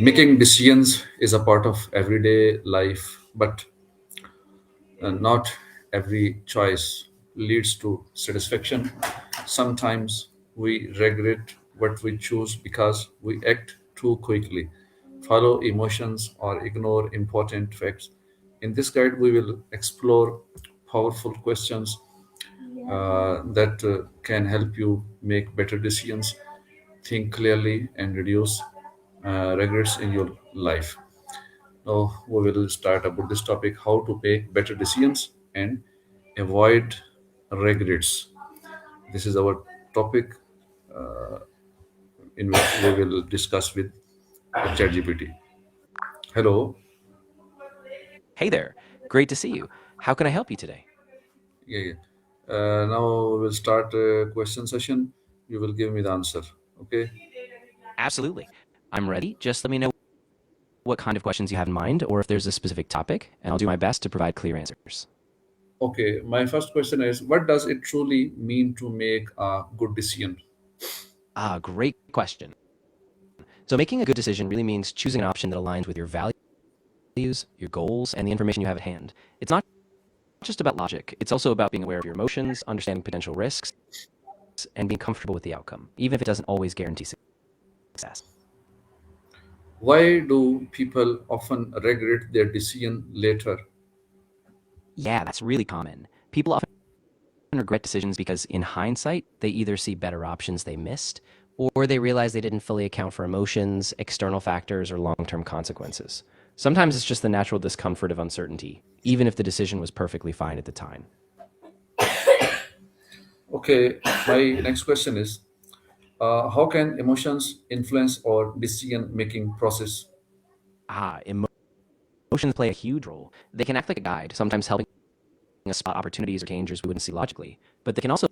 Making decisions is a part of everyday life, but not every choice leads to satisfaction. Sometimes we regret what we choose because we act too quickly, follow emotions, or ignore important facts. In this guide, we will explore powerful questions that can help you make better decisions, think clearly, and reduce regrets in your life. Now we will start about this topic: how to make better decisions and avoid regrets. This is our topic in which we will discuss with ChatGPT. Hello. Hey there. Great to see you. How can I help you today? Yeah, yeah. Now we will start a question session. You will give me the answer. Okay. Absolutely. I'm ready. Just let me know what kind of questions you have in mind or if there's a specific topic, and I'll do my best to provide clear answers. Okay. My first question is: what does it truly mean to make a good decision? Great question. So, making a good decision really means choosing an option that aligns with your values, your goals, and the information you have at hand. It's not just about logic, it's also about being aware of your emotions, understanding potential risks, and being comfortable with the outcome, even if it doesn't always guarantee success. Why do people often regret their decision later? Yeah, that's really common. People often regret decisions because, in hindsight, they either see better options they missed or they realize they didn't fully account for emotions, external factors, or long term consequences. Sometimes it's just the natural discomfort of uncertainty, even if the decision was perfectly fine at the time. Okay. My next question is: how can emotions influence our decision making process? Ah, emotions play a huge role. They can act like a guide, sometimes helping us spot opportunities or dangers we wouldn't see logically, but they can also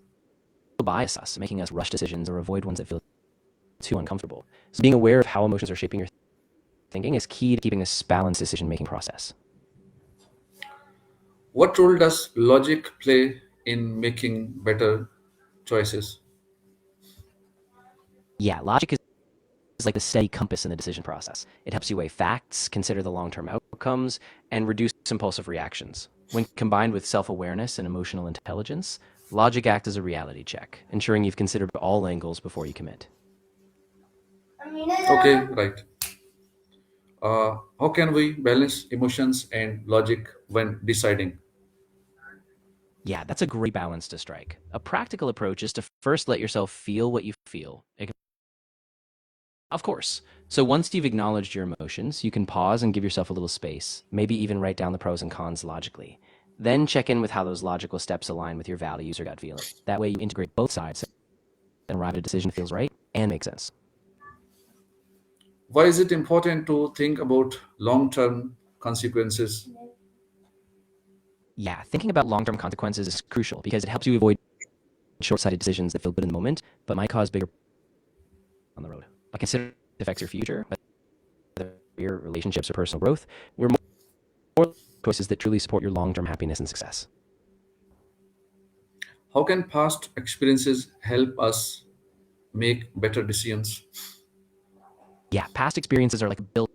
bias us, making us rush decisions or avoid ones that feel too uncomfortable. So, being aware of how emotions are shaping your thinking is key to keeping this balanced decision making process. What role does logic play in making better choices? Yeah, logic is like the steady compass in the decision process. It helps you weigh facts, consider the long term outcomes, and reduce impulsive reactions. When combined with self awareness and emotional intelligence, logic acts as a reality check, ensuring you've considered all angles before you commit. Okay, right. How can we balance emotions and logic when deciding? Yeah, that's a great balance to strike. A practical approach is to first let yourself feel what you feel. Of course. So once you've acknowledged your emotions, you can pause and give yourself a little space, maybe even write down the pros and cons logically. Then check in with how those logical steps align with your values or gut feeling. That way you integrate both sides and arrive at a decision that feels right and makes sense. Why is it important to think about long term consequences? Yeah, thinking about long term consequences is crucial because it helps you avoid short sighted decisions that feel good in the moment but might cause bigger on the road. Like consider it affects your future, whether your relationships or personal growth. We're more choices that truly support your long term happiness and success. How can past experiences help us make better decisions? Yeah, past experiences are like a built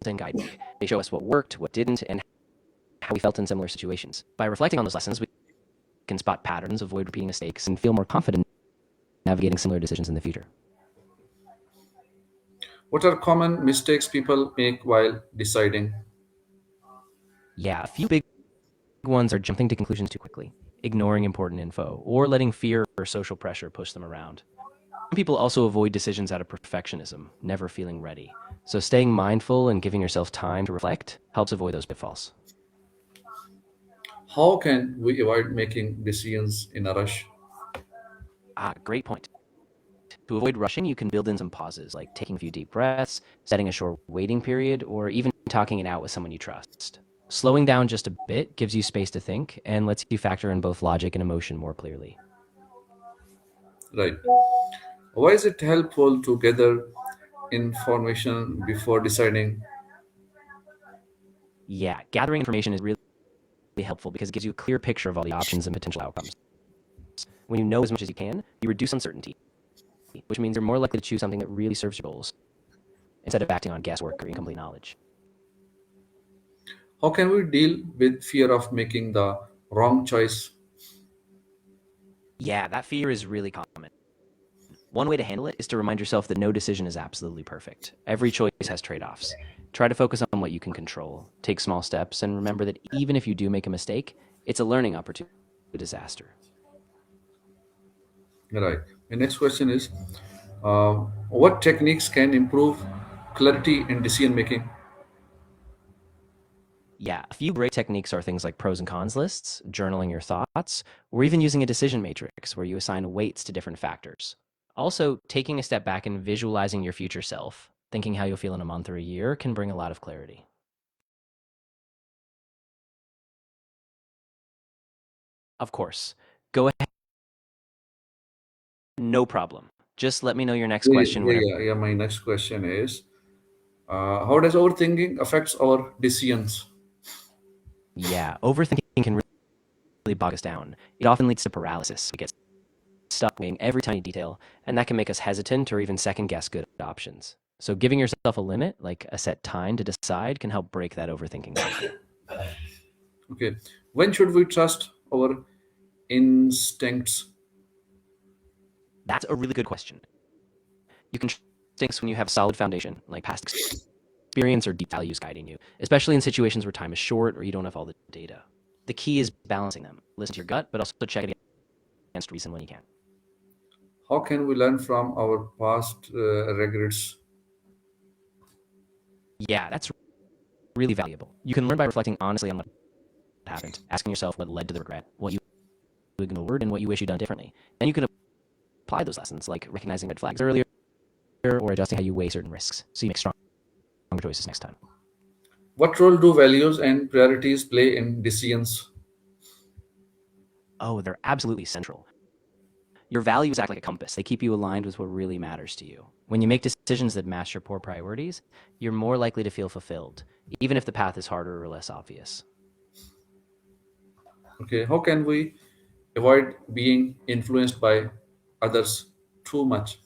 in guidebook. They show us what worked, what didn't, and how we felt in similar situations. By reflecting on those lessons, we can spot patterns, avoid repeating mistakes, and feel more confident navigating similar decisions in the future. What are common mistakes people make while deciding? Yeah, a few big ones are jumping to conclusions too quickly, ignoring important info, or letting fear or social pressure push them around. Some people also avoid decisions out of perfectionism, never feeling ready. So staying mindful and giving yourself time to reflect helps avoid those pitfalls. How can we avoid making decisions in a rush? Great point. To avoid rushing, you can build in some pauses, like taking a few deep breaths, setting a short waiting period, or even talking it out with someone you trust. Slowing down just a bit gives you space to think and lets you factor in both logic and emotion more clearly. Right. Why is it helpful to gather information before deciding? Yeah, gathering information is really helpful because it gives you a clear picture of all the options and potential outcomes. When you know as much as you can, you reduce uncertainty, which means you're more likely to choose something that really serves your goals. instead of acting on guesswork or incomplete knowledge. How can we deal with fear of making the wrong choice? Yeah, that fear is really common. One way to handle it is to remind yourself that no decision is absolutely perfect. Every choice has trade offs. Try to focus on what you can control, take small steps, and remember that even if you do make a mistake, it's a learning opportunity, a disaster. Right. My next question is, what techniques can improve clarity in decision making? Yeah, a few great techniques are things like pros and cons lists, journaling your thoughts, or even using a decision matrix where you assign weights to different factors. Also, taking a step back and visualizing your future self, thinking how you'll feel in a month or a year, can bring a lot of clarity. Of course, go ahead, no problem. Just let me know your next Yeah, question yeah, whenever. yeah, yeah. My next question is, how does overthinking affects our decisions? Yeah, overthinking can really bog us down. It often leads to paralysis. We get stuck weighing every tiny detail, and that can make us hesitant or even second guess good options. So, giving yourself a limit, like a set time to decide, can help break that overthinking cycle. Okay. When should we trust our instincts? That's a really good question. You can trust instincts when you have solid foundation, like past experience or deep values guiding you, especially in situations where time is short or you don't have all the data. The key is balancing them. Listen to your gut, but also check it against reason when you can. How can we learn from our past regrets? Yeah, that's really valuable. You can learn by reflecting honestly on what happened, asking yourself what led to the regret, what you ignored, and what you wish you'd done differently. Then you can apply those lessons, like recognizing red flags earlier or adjusting how you weigh certain risks so you make stronger choices next time. What role do values and priorities play in decisions? Oh, they're absolutely central. Your values act like a compass. They keep you aligned with what really matters to you. When you make decisions that match your core priorities, you're more likely to feel fulfilled, even if the path is harder or less obvious. Okay. How can we avoid being influenced by others too much?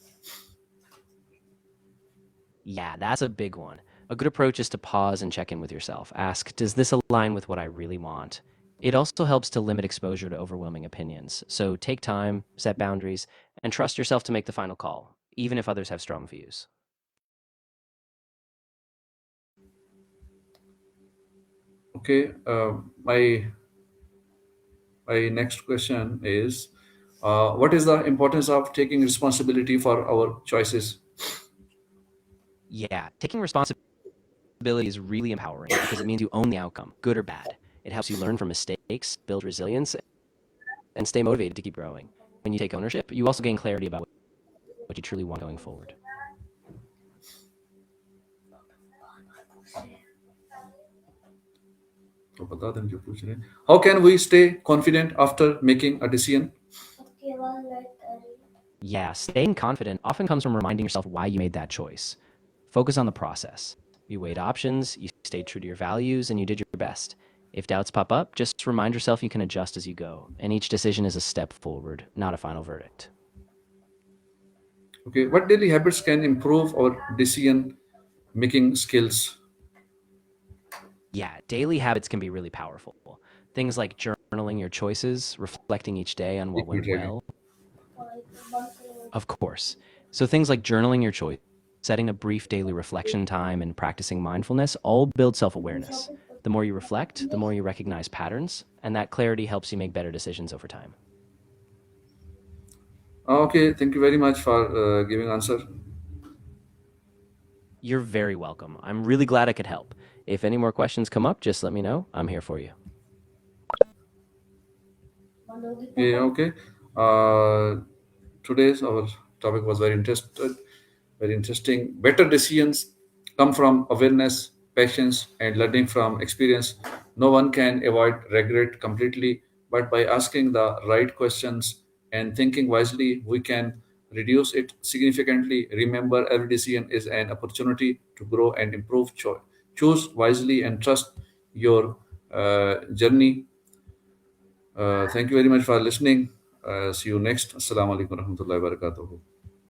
Yeah, that's a big one. A good approach is to pause and check in with yourself. Ask, does this align with what I really want? It also helps to limit exposure to overwhelming opinions. So take time, set boundaries, and trust yourself to make the final call, even if others have strong views. Okay. My next question is, what is the importance of taking responsibility for our choices? Yeah, taking responsibility is really empowering because it means you own the outcome, good or bad. It helps you learn from mistakes, build resilience, and stay motivated to keep growing. When you take ownership, you also gain clarity about what you truly want going forward. तो बता दें जो पूछ रहे हैं. How can we stay confident after making a decision? Yeah, staying confident often comes from reminding yourself why you made that choice. Focus on the process. You weighed options, you stayed true to your values, and you did your best. If doubts pop up, just remind yourself you can adjust as you go, and each decision is a step forward, not a final verdict. Okay, what daily habits can improve our decision making skills? Yeah, daily habits can be really powerful. Things like journaling your choices, reflecting each day on what एक went minute रह गए. well, of course. So things like journaling your choice, setting a brief daily reflection time, and practicing mindfulness all build self awareness. The more you reflect, the more you recognize patterns, and that clarity helps you make better decisions over time. Okay, thank you very much for giving answer. You're very welcome. I'm really glad I could help. If any more questions come up, just let me know. I'm here for you. Yeah, okay. Uh, Today's our topic was very interesting. Better decisions come from awareness, patience, and learning from experience. No one can avoid regret completely, but by asking the right questions and thinking wisely, we can reduce it significantly. Remember, every decision is an opportunity to grow and improve. Choose wisely and trust your journey. Thank you very much for listening. See you next. Assalamu alaikum warahmatullahi wabarakatuh.